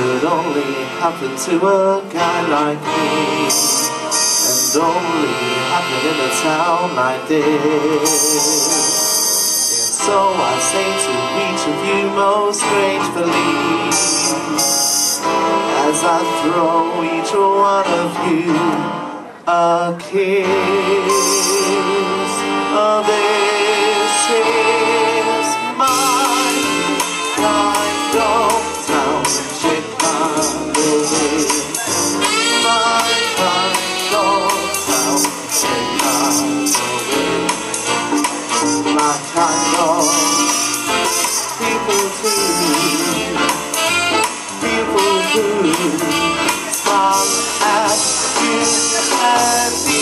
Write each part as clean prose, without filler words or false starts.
could only happen to a guy like me, and only happen in a town like this. And so I say to each of you most gratefully, as I throw each one of you a kiss. Oh, this is my kind of town, Chicago is my kind of town, Chicago is my kind of people too, people who smile at you and me.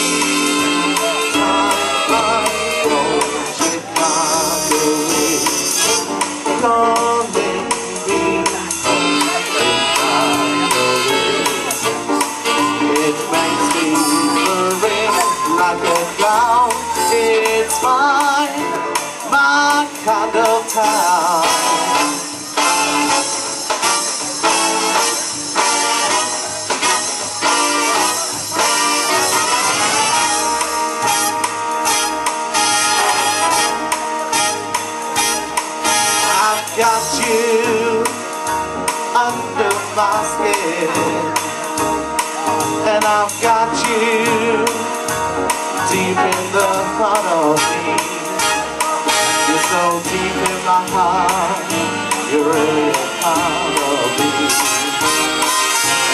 It's my kind of town. I've got you under my skin, and I've got you deep in the heart of me. You're so deep in my heart, you're really a part of me.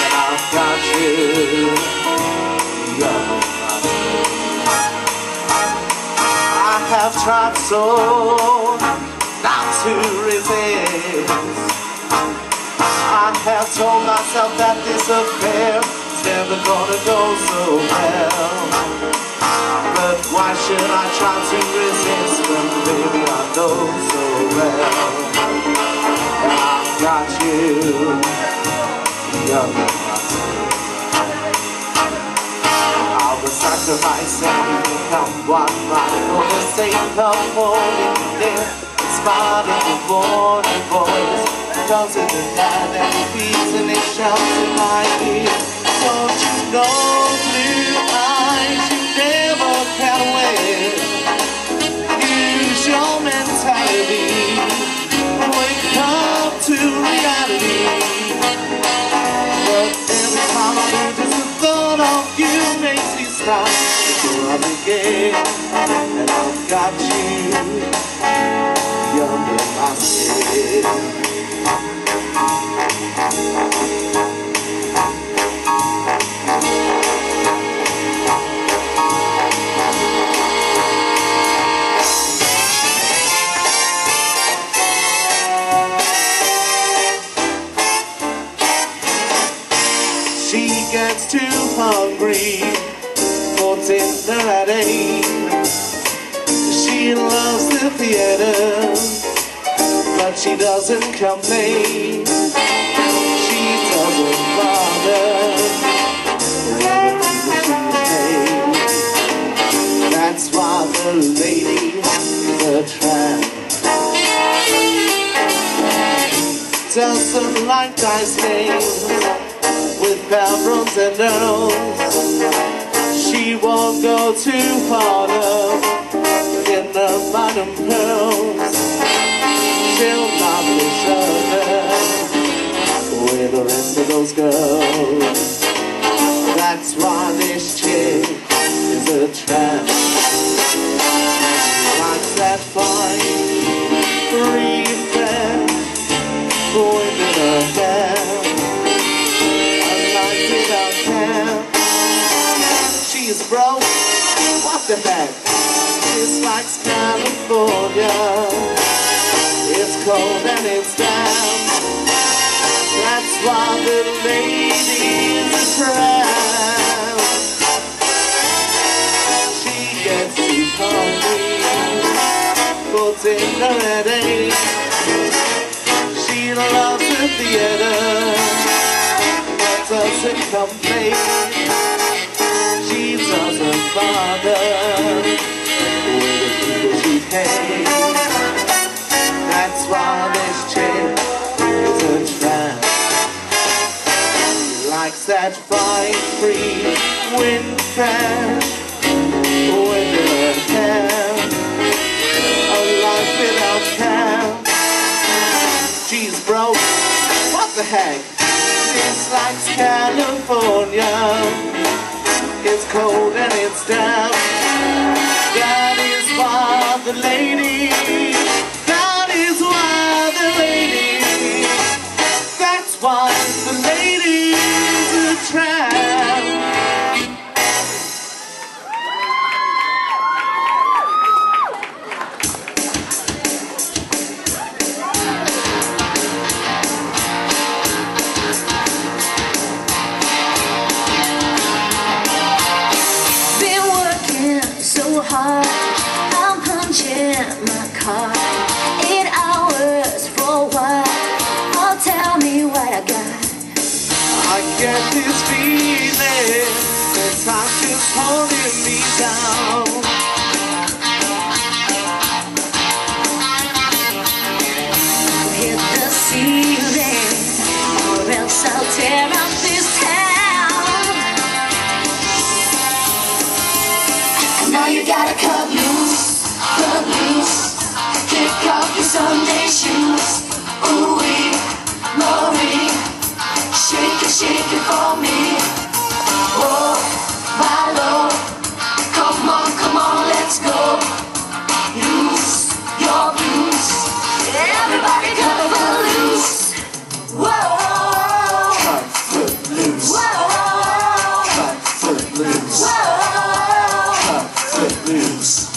And I've got you under my skin. I have tried so not to resist. I have told myself that this affair is never gonna go so well. But why should I try to resist when baby I know so well? And I've got you under my skin. I will sacrifice and become one right for the sake of holding you there, in spite of the morning voice, because it had any peace and it shouts in my ear. Don't you know, blue eyes, you never can win. Use your mentality, wake up to reality. But every time I do, just the thought of you makes me stop to run again. And I've got you under my skin. She gets too hungry for dinner at 8. She loves the theater, but she doesn't complain. She doesn't bother wherever people she pays. That's why the lady is a tramp. Doesn't like nice names with barrels and nose. She won't go too hard up in the bottom pearls. She'll not push her with the rest of those girls. That's why this chick is a tramp. Likes that fine, refresh, wind in her hair. She's broke, what the heck? It's like California. It's cold and it's damp. That's why the lady's a tramp. She gets too hungry for dinner at 8. She loves the theater, but doesn't complain. She doesn't bother with the people she pays. That's why this chick is a tramp. that flying free, wind crash, winter camp, a life without camp. Jeez, bro, what the heck? It's like California. It's cold and it's damp. That is why the lady. That is why the lady. That's why the lady's a tramp. Hard. I'm punching my card 8 hours for what? Oh, tell me what I got. I get this feeling that time's just holding me down. Hit the ceiling, or else I'll tear up this town. Now you gotta cut loose, kick off your Sunday shoes. Ooh-wee, Marie, shake it for me. Oh, my Lord, come on, let's go. Loose your blues, everybody cut loose. Whoa, cut foot loose. Whoa, Cut foot loose. Whoa. Cut foot loose.